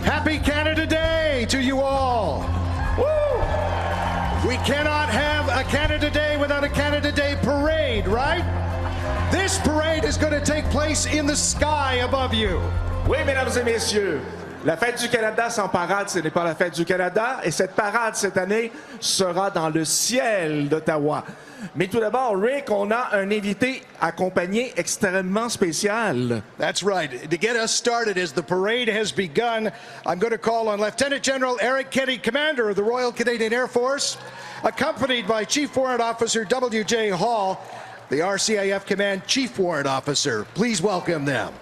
Happy Canada Day to you all. Woo! We cannot have a Canada Day without a Canada Day parade, right? This parade is going to take place in the sky above you. Oui, mesdames et messieurs, la Fête du Canada sans parade, ce n'est pas la Fête du Canada. Et cette parade, cette année, sera dans le ciel d'Ottawa. Mais tout d'abord, Rick, on a un invité accompagné extrêmement spécial. That's right. To get us started as the parade has begun, I'm going to call on Lieutenant General Eric Kenney, Commander of the Royal Canadian Air Force, accompanied by Chief Warrant Officer W.J. Hall, the RCIF Command Chief Warrant Officer. Please welcome them.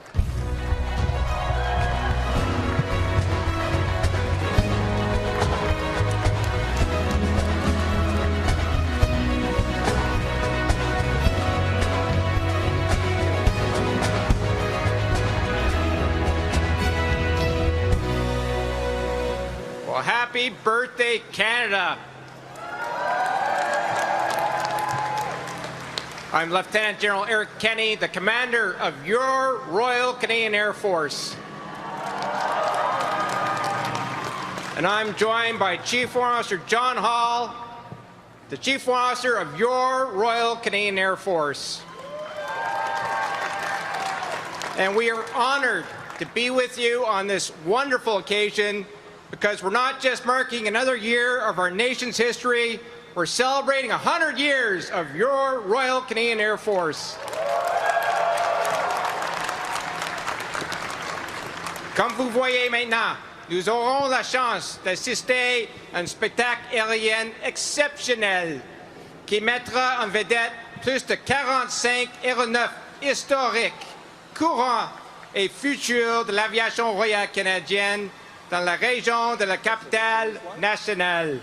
Happy birthday, Canada! I'm Lieutenant General Eric Kenney, the commander of your Royal Canadian Air Force. And I'm joined by Chief Warrant Officer John Hall, the Chief Warrant Officer of your Royal Canadian Air Force. And we are honored to be with you on this wonderful occasion, because we're not just marking another year of our nation's history, we're celebrating 100 years of your Royal Canadian Air Force. Comme vous voyez maintenant, nous aurons la chance d'assister à un spectacle aérien exceptionnel qui mettra en vedette plus de 45 aéronefs historiques, courants et futurs de l'aviation royale canadienne dans la région de la capitale nationale.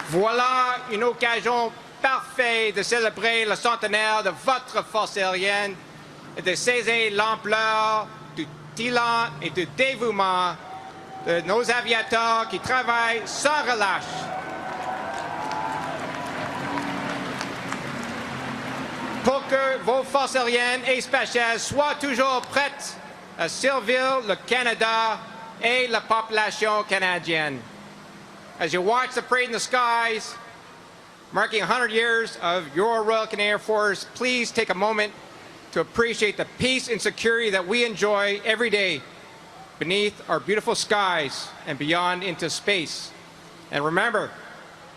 Voilà une occasion parfaite de célébrer le centenaire de votre force aérienne et de saisir l'ampleur du talent et du dévouement de nos aviateurs qui travaillent sans relâche. Pour que vos forces aériennes et spatiales soient toujours prêtes à servir le Canada et la population canadienne. As you watch the parade in the skies, marking 100 years of your Royal Canadian Air Force, please take a moment to appreciate the peace and security that we enjoy every day beneath our beautiful skies and beyond into space. And remember,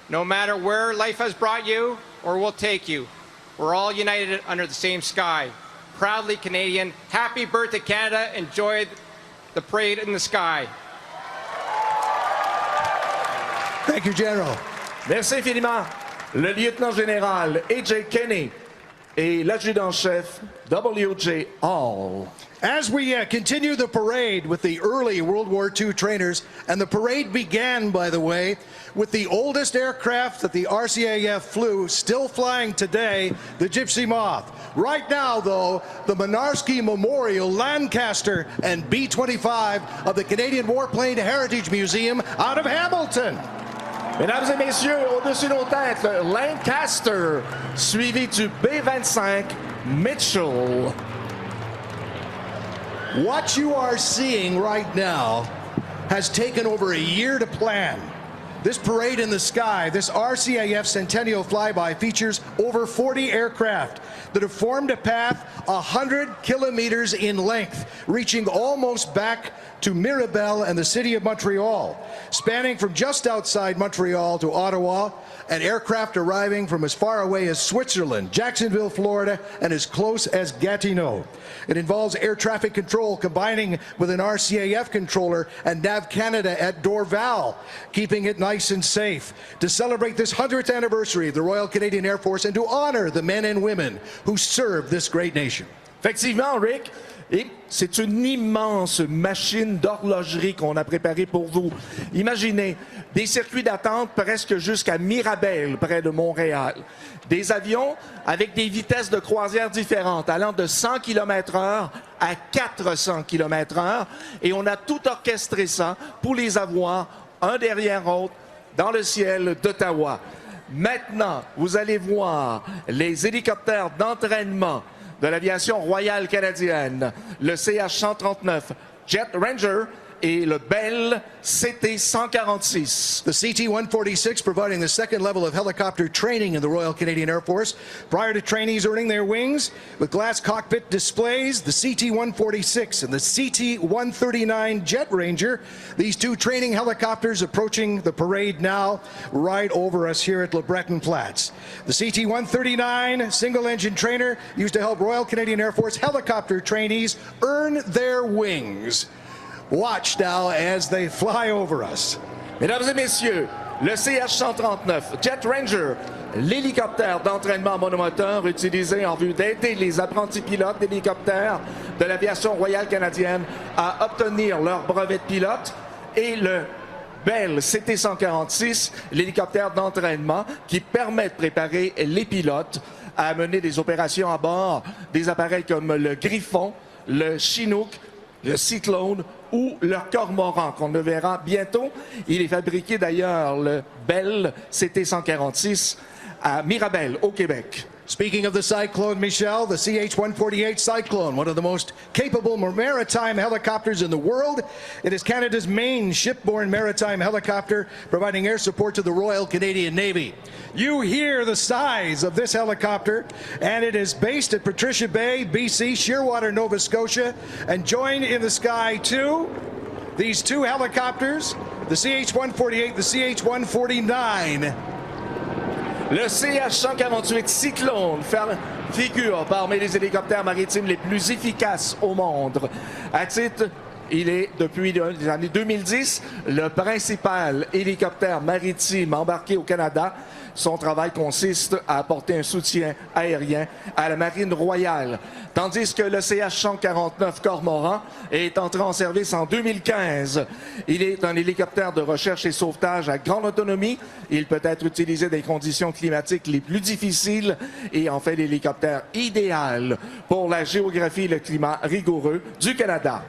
no matter where life has brought you or will take you, we're all united under the same sky. Proudly Canadian. Happy birthday, Canada. Enjoy the parade in the sky. Thank you, General. Merci infiniment. Le lieutenant général A.J. Kenney et l'adjudant-chef W.J. Hall. As we continue the parade with the early World War II trainers, and the parade began, by the way, with the oldest aircraft that the RCAF flew, still flying today, the Gypsy Moth. Right now, though, the Mynarski Memorial Lancaster and B-25 of the Canadian Warplane Heritage Museum out of Hamilton. Mesdames et messieurs, au-dessus de nos têtes, le Lancaster, suivi du B-25 Mitchell. What you are seeing right now has taken over a year to plan. This parade in the sky, this RCAF Centennial flyby, features over 40 aircraft that have formed a path 100 kilometers in length, reaching almost back to Mirabel and the city of Montreal, spanning from just outside Montreal to Ottawa, and aircraft arriving from as far away as Switzerland, Jacksonville, Florida, and as close as Gatineau. It involves air traffic control combining with an RCAF controller and NAV Canada at Dorval, keeping it nice and safe. To celebrate this 100th anniversary of the Royal Canadian Air Force and to honor the men and women who serve this great nation. Effectivement, Rick, et c'est une immense machine d'horlogerie qu'on a préparée pour vous. Imaginez des circuits d'attente presque jusqu'à Mirabel, près de Montréal. Des avions avec des vitesses de croisière différentes, allant de 100 km/h à 400 km/h. Et on a tout orchestré ça pour les avoir un derrière l'autre dans le ciel d'Ottawa. Maintenant, vous allez voir les hélicoptères d'entraînement de l'aviation royale canadienne, le CH-139 Jet Ranger et le Bell CT-146. The CT-146 providing the second level of helicopter training in the Royal Canadian Air Force. Prior to trainees earning their wings, with glass cockpit displays, the CT-146 and the CT-139 Jet Ranger, these two training helicopters approaching the parade now right over us here at Le Breton Platz. The CT-139 single-engine trainer used to help Royal Canadian Air Force helicopter trainees earn their wings. Watch now as they fly over us. Mesdames et messieurs, le CH-139 Jet Ranger, l'hélicoptère d'entraînement monomoteur utilisé en vue d'aider les apprentis pilotes d'hélicoptères de l'aviation royale canadienne à obtenir leur brevet de pilote, et le Bell CT-146, l'hélicoptère d'entraînement qui permet de préparer les pilotes à mener des opérations à bord des appareils comme le Griffon, le Chinook, le Cyclone ou le Cormoran, qu'on le verra bientôt. Il est fabriqué d'ailleurs, le Bell CT-146, à Mirabel, au Québec. Speaking of the Cyclone, Michel, the CH-148 Cyclone, one of the most capable maritime helicopters in the world. It is Canada's main shipborne maritime helicopter, providing air support to the Royal Canadian Navy. You hear the size of this helicopter, and it is based at Patricia Bay, BC, Shearwater, Nova Scotia, and joined in the sky too. These two helicopters, the CH-148, the CH-149. Le CH-148 Cyclone figure parmi les hélicoptères maritimes les plus efficaces au monde. À titre, il est, depuis les années 2010, le principal hélicoptère maritime embarqué au Canada. Son travail consiste à apporter un soutien aérien à la Marine royale. Tandis que le CH-149 Cormoran est entré en service en 2015. Il est un hélicoptère de recherche et sauvetage à grande autonomie. Il peut être utilisé dans les conditions climatiques les plus difficiles et en fait l'hélicoptère idéal pour la géographie et le climat rigoureux du Canada.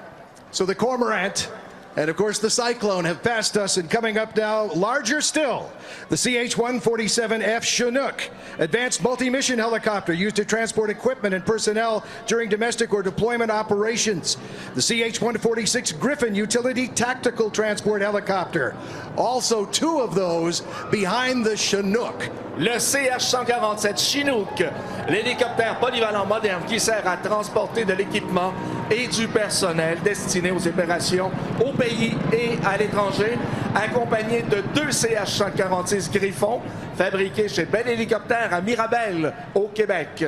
So the Cormorant and, of course, the Cyclone have passed us, and coming up now, larger still, the CH-147F Chinook, advanced multi-mission helicopter used to transport equipment and personnel during domestic or deployment operations. The CH-146 Griffin utility tactical transport helicopter. Also two of those behind the Chinook. Le CH-147 Chinook, l'hélicoptère polyvalent moderne qui sert à transporter de l'équipement et du personnel destiné aux opérations au pays et à l'étranger, accompagné de deux CH-146 Griffon fabriqués chez Bell Hélicoptère à Mirabel, au Québec.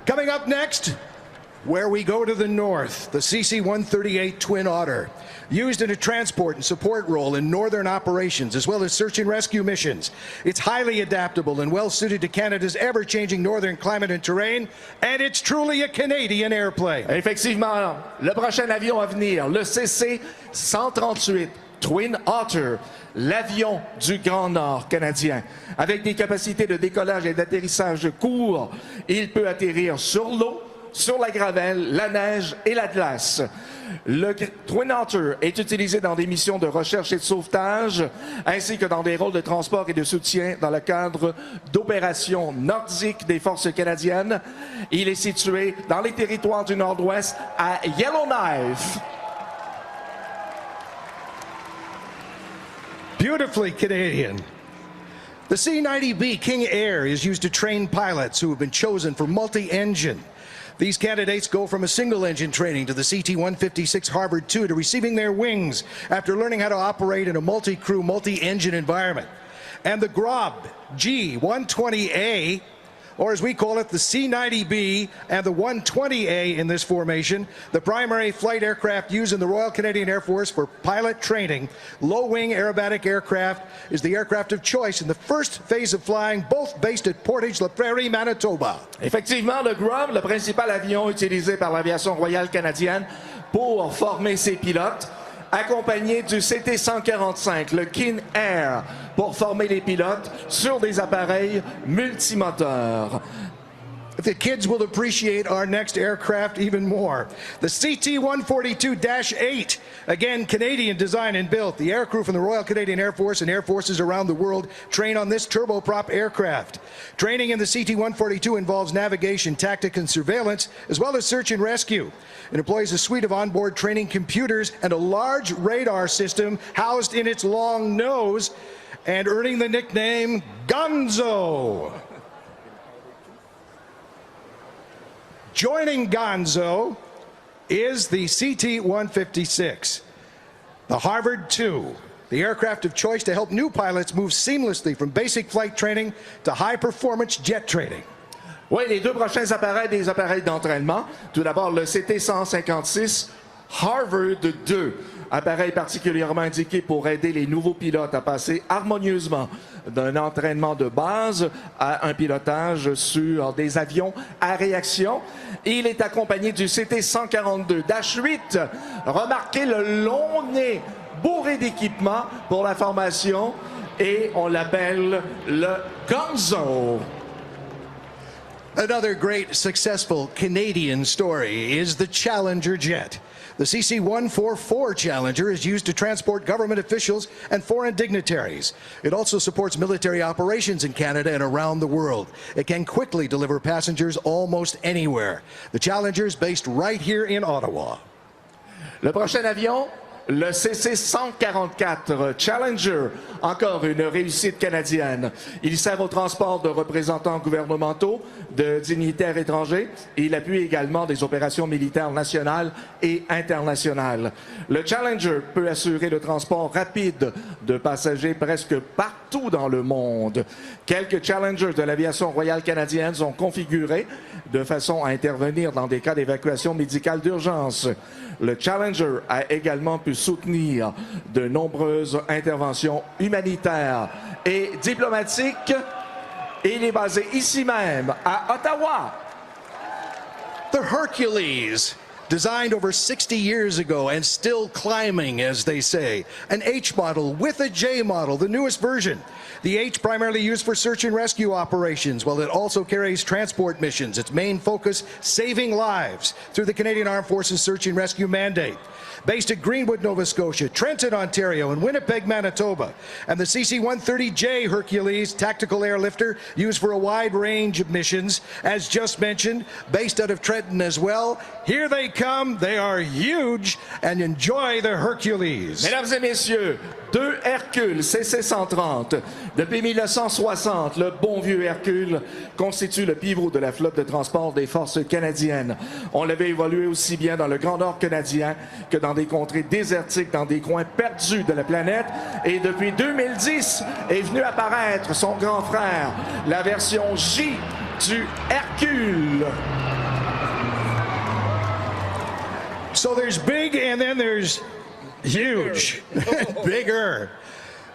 Coming up next, where we go to the north, the CC-138 Twin Otter, used in a transport and support role in northern operations as well as search and rescue missions. It's highly adaptable and well suited to Canada's ever-changing northern climate and terrain, and it's truly a Canadian airplane. Effectivement, le prochain avion à venir, le CC-138 Twin Otter, l'avion du Grand Nord canadien. Avec des capacités de décollage et d'atterrissage courts, il peut atterrir sur l'eau, sur la gravelle, la neige et la glace. Le Twin Otter est utilisé dans des missions de recherche et de sauvetage, ainsi que dans des rôles de transport et de soutien dans le cadre d'opérations nordiques des forces canadiennes. Il est situé dans les territoires du Nord-Ouest à Yellowknife. Beautifully Canadian. The C-90B King Air is used to train pilots who have been chosen for multi-engine. These candidates go from a single-engine training to the CT-156 Harvard II to receiving their wings after learning how to operate in a multi-crew, multi-engine environment. And the Grob G-120A, or as we call it, the C-90B and the 120A in this formation, the primary flight aircraft used in the Royal Canadian Air Force for pilot training. Low-wing aerobatic aircraft is the aircraft of choice in the first phase of flying, both based at Portage La Prairie, Manitoba. Effectivement, le Grob, le principal avion utilisé par l'aviation royale canadienne pour former ses pilotes, accompagné du CT-145, le King Air, pour former les pilotes sur des appareils multimoteurs. The kids will appreciate our next aircraft even more. The CT-142-8, again, Canadian design and built. The aircrew from the Royal Canadian Air Force and air forces around the world train on this turboprop aircraft. Training in the CT-142 involves navigation, tactics, and surveillance, as well as search and rescue. It employs a suite of onboard training computers and a large radar system housed in its long nose and earning the nickname Gonzo. Joining Gonzo is the CT-156, the Harvard II, the aircraft of choice to help new pilots move seamlessly from basic flight training to high-performance jet training. Oui, les deux prochains appareils, des appareils d'entraînement. Tout d'abord, le CT-156 Harvard II, appareil particulièrement indiqué pour aider les nouveaux pilotes à passer harmonieusement d'un entraînement de base à un pilotage sur des avions à réaction. Il est accompagné du CT-142-8. Remarquez le long nez bourré d'équipements pour la formation et on l'appelle le Gonzo. Another great successful Canadian story is the Challenger jet. The CC-144 Challenger is used to transport government officials and foreign dignitaries. It also supports military operations in Canada and around the world. It can quickly deliver passengers almost anywhere. The Challenger is based right here in Ottawa. Le prochain avion, le CC-144 Challenger, encore une réussite canadienne. Il sert au transport de représentants gouvernementaux, de dignitaires étrangers et il appuie également des opérations militaires nationales et internationales. Le Challenger peut assurer le transport rapide de passagers presque partout dans le monde. Quelques Challengers de l'aviation royale canadienne sont configurés de façon à intervenir dans des cas d'évacuation médicale d'urgence. Le Challenger a également pu soutenir de nombreuses interventions humanitaires et diplomatiques. Et il est basé ici même, à Ottawa. The Hercules, designed over 60 years ago and still climbing, as they say. An H model with a J model, the newest version. The H primarily used for search and rescue operations, while it also carries transport missions. Its main focus, saving lives through the Canadian Armed Forces Search and Rescue Mandate. Based at Greenwood, Nova Scotia, Trenton, Ontario, and Winnipeg, Manitoba. And the CC-130J Hercules tactical airlifter used for a wide range of missions. As just mentioned, based out of Trenton as well. Here they come, they are huge, and enjoy the Hercules. Mesdames et messieurs, deux Hercules CC-130. Depuis 1960, le bon vieux Hercule constitue le pivot de la flotte de transport des forces canadiennes. On l'avait évolué aussi bien dans le Grand Nord canadien que dans des contrées désertiques, dans des coins perdus de la planète. Et depuis 2010 est venu apparaître son grand frère, la version J du Hercule. So there's big and then there's huge, bigger.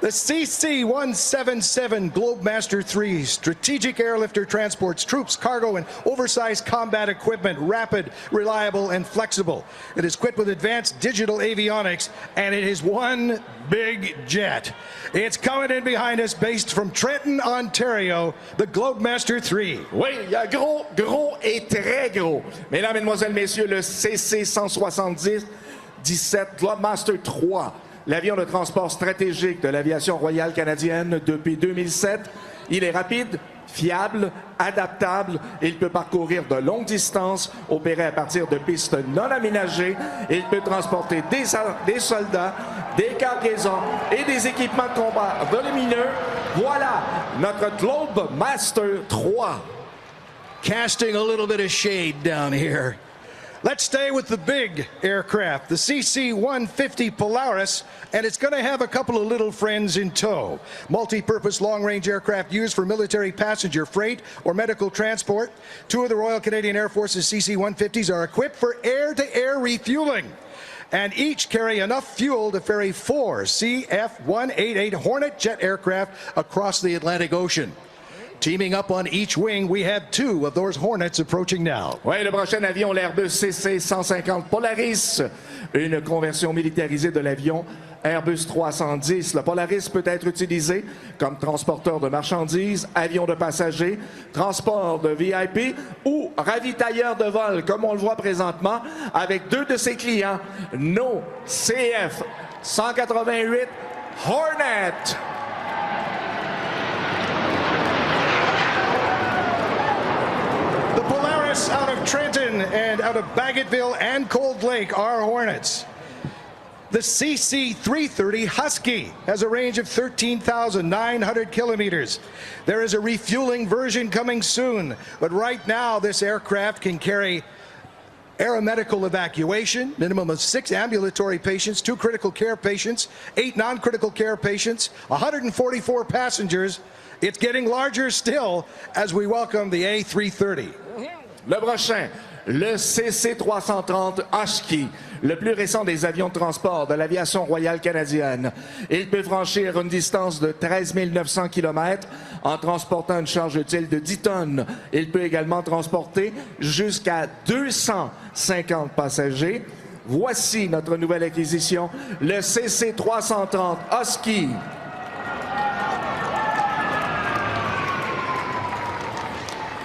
The CC-177 Globemaster III strategic airlifter transports troops, cargo, and oversized combat equipment, rapid, reliable, and flexible. It is equipped with advanced digital avionics, and it is one big jet. It's coming in behind us, based from Trenton, Ontario, the Globemaster III. Oui, il y a gros, gros et très gros. Mesdames, Mesdemoiselles, Messieurs, le CC-177 Globemaster III. L'avion de transport stratégique de l'aviation royale canadienne depuis 2007. Il est rapide, fiable, adaptable. Il peut parcourir de longues distances, opérer à partir de pistes non aménagées. Il peut transporter des soldats, des cargaisons et des équipements de combat volumineux. Voilà notre Globemaster III. Casting a little bit of shade down here. Let's stay with the big aircraft, the CC-150 Polaris, and it's going to have a couple of little friends in tow. Multi-purpose long-range aircraft used for military passenger freight or medical transport. Two of the Royal Canadian Air Force's CC-150s are equipped for air-to-air refueling, and each carry enough fuel to ferry 4 CF-188 Hornet jet aircraft across the Atlantic Ocean. Teaming up on each wing, we have 2 of those Hornets approaching now. Oui, le prochain avion, l'Airbus CC-150 Polaris, une conversion militarisée de l'avion Airbus 310. Le Polaris peut être utilisé comme transporteur de marchandises, avion de passagers, transport de VIP ou ravitailleur de vol, comme on le voit présentement avec deux de ses clients, nos CF-188 Hornet. The Polaris out of Trenton and out of Bagotville and Cold Lake are Hornets. The CC-330 Husky has a range of 13,900 kilometers. There is a refueling version coming soon, but right now this aircraft can carry aeromedical evacuation, minimum of 6 ambulatory patients, 2 critical care patients, 8 non-critical care patients, 144 passengers. It's getting larger still as we welcome the A330. Le prochain, le CC-330 Husky, le plus récent des avions de transport de l'aviation royale canadienne. Il peut franchir une distance de 13 900 km en transportant une charge utile de 10 tonnes. Il peut également transporter jusqu'à 250 passagers. Voici notre nouvelle acquisition, le CC-330 Husky.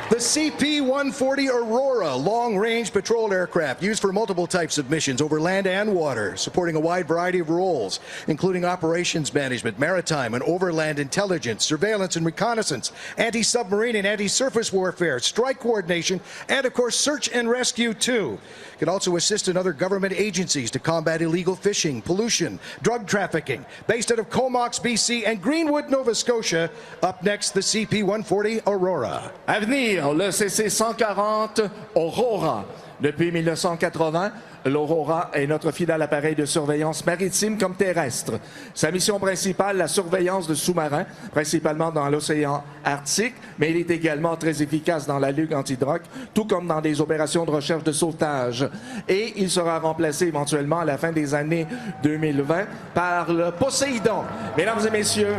The CP-140 Aurora long-range patrol aircraft used for multiple types of missions over land and water, supporting a wide variety of roles, including operations management, maritime and overland intelligence, surveillance and reconnaissance, anti-submarine and anti-surface warfare, strike coordination, and of course search and rescue too. It can also assist in other government agencies to combat illegal fishing, pollution, drug trafficking. Based out of Comox, BC and Greenwood, Nova Scotia, up next the CP-140 Aurora. À venir, le CC-140 Aurora. Depuis 1980, l'Aurora est notre fidèle appareil de surveillance maritime comme terrestre. Sa mission principale, la surveillance de sous-marins, principalement dans l'océan Arctique, mais il est également très efficace dans la lutte anti-drogue, tout comme dans des opérations de recherche de sauvetage. Et il sera remplacé éventuellement à la fin des années 2020 par le Poséidon. Mesdames et messieurs,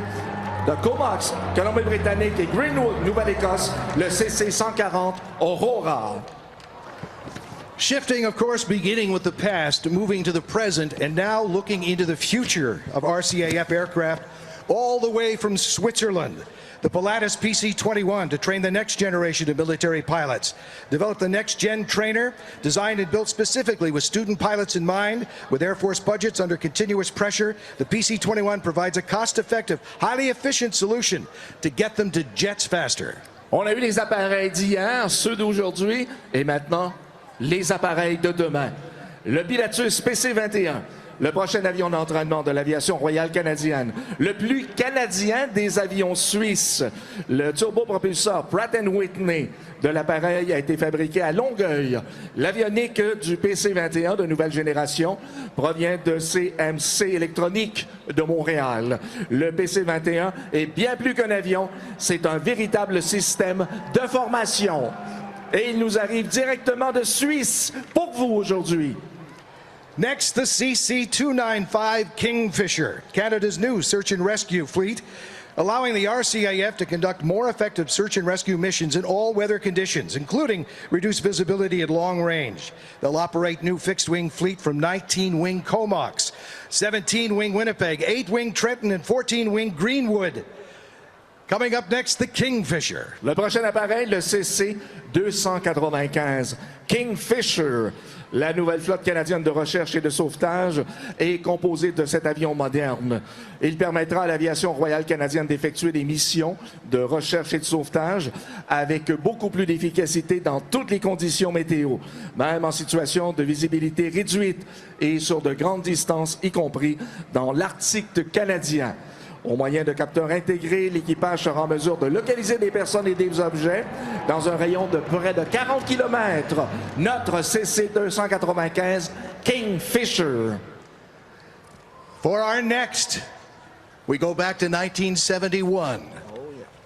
de Comox, Colombie-Britannique et Greenwood, Nouvelle-Écosse, le CC-140 Aurora. Shifting, of course, beginning with the past, moving to the present, and now looking into the future of RCAF aircraft all the way from Switzerland. The Pilatus PC-21 to train the next generation of military pilots. Develop the next-gen trainer, designed and built specifically with student pilots in mind. With Air Force budgets under continuous pressure, the PC-21 provides a cost-effective, highly efficient solution to get them to jets faster. On a eu les appareils d'hier, ceux d'aujourd'hui, et maintenant, les appareils de demain. Le Pilatus PC-21, le prochain avion d'entraînement de l'aviation royale canadienne, le plus canadien des avions suisses. Le turbopropulseur Pratt & Whitney de l'appareil a été fabriqué à Longueuil. L'avionique du PC-21 de nouvelle génération provient de CMC Électronique de Montréal. Le PC-21 est bien plus qu'un avion, c'est un véritable système de formation. Et il nous arrive directement de Suisse pour vous aujourd'hui. Next, the CC-295 Kingfisher, Canada's new search and rescue fleet, allowing the RCAF to conduct more effective search and rescue missions in all weather conditions, including reduced visibility at long range. They'll operate new fixed-wing fleet from 19-wing Comox, 17-wing Winnipeg, 8-wing Trenton, and 14-wing Greenwood. Coming up next, the Kingfisher. Le prochain appareil, le CC-295 Kingfisher. La nouvelle flotte canadienne de recherche et de sauvetage est composée de cet avion moderne. Il permettra à l'aviation royale canadienne d'effectuer des missions de recherche et de sauvetage avec beaucoup plus d'efficacité dans toutes les conditions météo, même en situation de visibilité réduite et sur de grandes distances, y compris dans l'Arctique canadien. Au moyen de capteurs intégrés, l'équipage sera en mesure de localiser des personnes et des objets dans un rayon de près de 40 km. Notre CC-295 Kingfisher. For our next, we go back to 1971.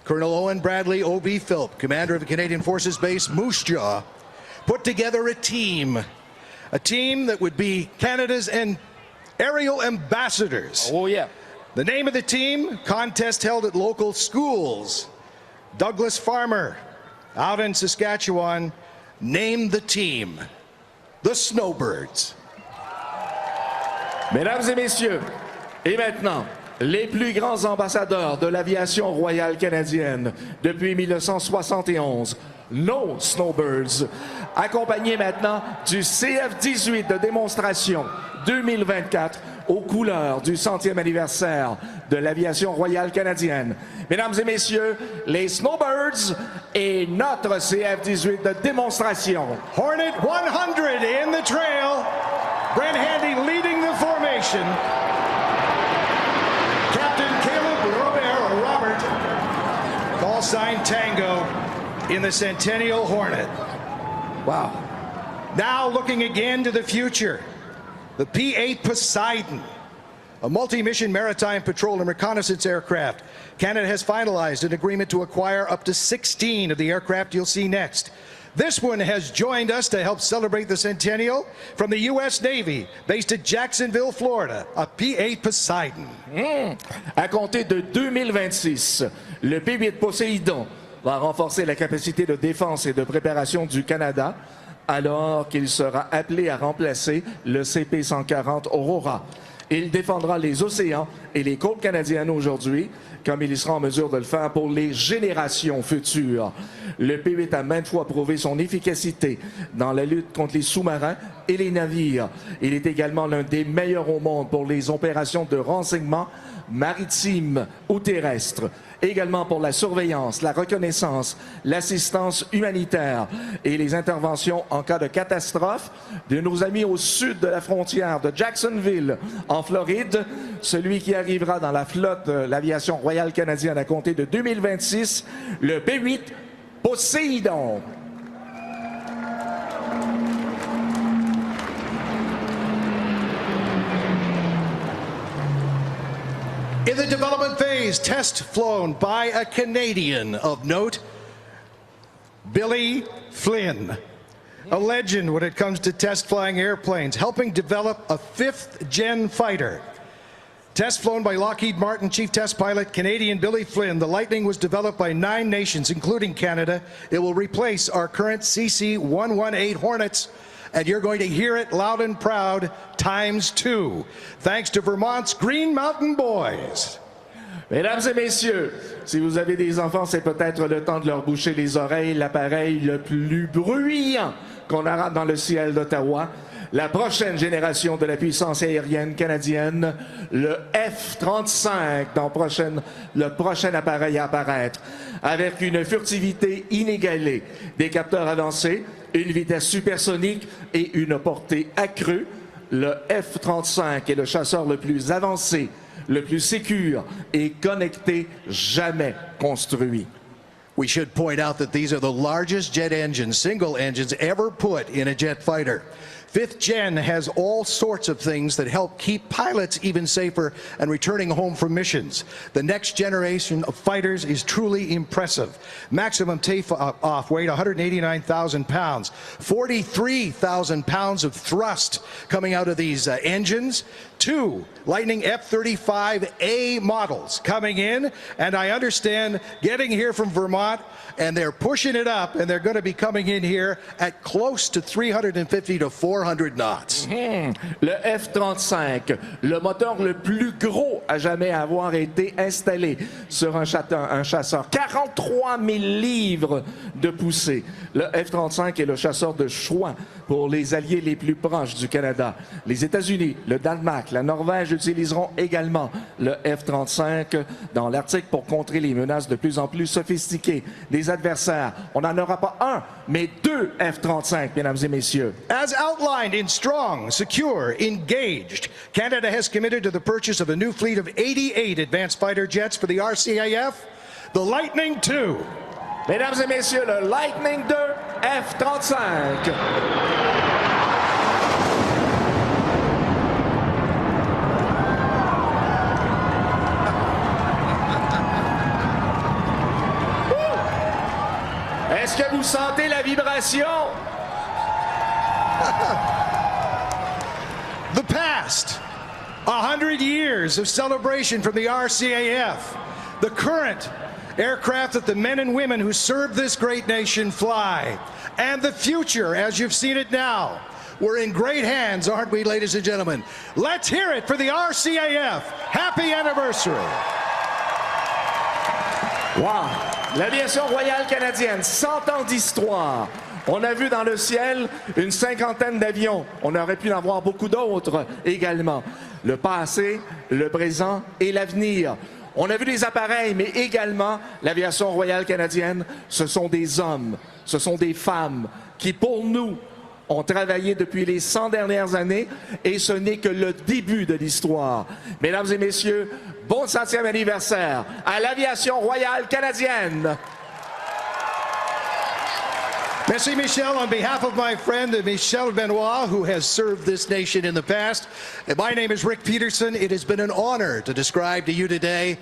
Colonel Owen Bradley O.B. Philp, commander of the Canadian Forces Base Moose Jaw, put together a team that would be Canada's aerial ambassadors. Oh yeah. The name of the team, contest held at local schools. Douglas Farmer, out in Saskatchewan, named the team the Snowbirds. Mesdames et messieurs, Et maintenant, les plus grands ambassadeurs de l'aviation royale canadienne depuis 1971, nos Snowbirds, accompagnés maintenant du CF-18 de démonstration 2024 aux couleurs du 100e anniversaire de l'aviation royale canadienne. Mesdames et messieurs, les Snowbirds et notre CF-18 de démonstration. Hornet 100 in the trail. Brent Handy leading the formation. Captain Caleb Robert, call sign Tango in the Centennial Hornet. Wow. Now looking again to the future, the P-8 Poseidon, a multi-mission maritime patrol and reconnaissance aircraft. Canada has finalized an agreement to acquire up to 16 of the aircraft you'll see next. This one has joined us to help celebrate the centennial from the U.S. Navy, based at Jacksonville, Florida, a P-8 Poseidon. À compter de 2026, le P-8 Poséidon va renforcer la capacité de défense et de préparation du Canada, alors qu'il sera appelé à remplacer le CP-140 Aurora. Il défendra les océans et les côtes canadiennes aujourd'hui, comme il sera en mesure de le faire pour les générations futures. Le P-8 a maintes fois prouvé son efficacité dans la lutte contre les sous-marins et les navires. Il est également l'un des meilleurs au monde pour les opérations de renseignement maritimes ou terrestres. Également pour la surveillance, la reconnaissance, l'assistance humanitaire et les interventions en cas de catastrophe de nos amis au sud de la frontière de Jacksonville, en Floride. Celui qui arrivera dans la flotte de l'aviation royale canadienne à compter de 2026, le P-8 Poséidon. In the development phase, test flown by a Canadian of note, Billy Flynn, a legend when it comes to test flying airplanes, helping develop a fifth-gen fighter. Test flown by Lockheed Martin chief test pilot Canadian Billy Flynn, the Lightning was developed by 9 nations, including Canada. It will replace our current CC-118 Hornets, and you're going to hear it loud and proud ×2, thanks to Vermont's Green Mountain Boys. Mesdames et messieurs, si vous avez des enfants, c'est peut-être le temps de leur boucher les oreilles. L'appareil le plus bruyant qu'on aura dans le ciel d'Ottawa, la prochaine génération de la puissance aérienne canadienne, le F-35, le prochain appareil à apparaître, avec une furtivité inégalée, des capteurs avancés, une vitesse supersonique et une portée accrue. Le F-35 est le chasseur le plus avancé, le plus sécure et connecté jamais construit. We should point out that these are the largest jet engines, single engines, ever put in a jet fighter. 5th gen has all sorts of things that help keep pilots even safer and returning home from missions. The next generation of fighters is truly impressive. Maximum takeoff weight, 189,000 pounds. 43,000 pounds of thrust coming out of these engines. 2 Lightning F-35A models coming in, and I understand getting here from Vermont, and they're pushing it up, and they're going to be coming in here at close to 350 to 400 knots. Le F-35, le moteur le plus gros à jamais avoir été installé sur un chasseur. 43 000 livres de poussée. Le F-35 est le chasseur de choix pour les alliés les plus proches du Canada. Les États-Unis, le Danemark, la Norvège utiliseront également le F-35 dans l'Arctique pour contrer les menaces de plus en plus sophistiquées des adversaires. On n'en aura pas un, mais 2 F-35, mesdames et messieurs. As outlined in Strong, Secure, Engaged, Canada has committed to the purchase of a new fleet of 88 advanced fighter jets for the RCAF, the Lightning II. Mesdames et messieurs, le Lightning II F-35. Est-ce que vous sentez la vibration? The past, 100 years of celebration from the RCAF. The current, aircraft that the men and women who serve this great nation fly. And the future, as you've seen it now, We're in great hands, aren't we, ladies and gentlemen? Let's hear it for the RCAF. Happy anniversary. Wow! L'aviation royale canadienne, 100 ans d'histoire. On a vu dans le ciel une cinquantaine d'avions. On aurait pu en voir beaucoup d'autres également. Le passé, le présent et l'avenir. On a vu des appareils, mais également l'aviation royale canadienne, ce sont des hommes, ce sont des femmes qui, pour nous, ont travaillé depuis les 100 dernières années et ce n'est que le début de l'histoire. Mesdames et messieurs, bon 100e anniversaire à l'aviation royale canadienne. Merci, Michel. On behalf of my friend Michel Benoit, who has served this nation in the past, and my name is Rick Peterson. It has been an honor to describe to you today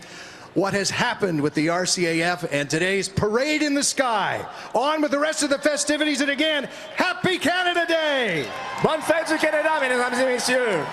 what has happened with the RCAF and today's Parade in the Sky. On with the rest of the festivities, and again, Happy Canada Day! Bonne fête du Canada, mesdames et messieurs!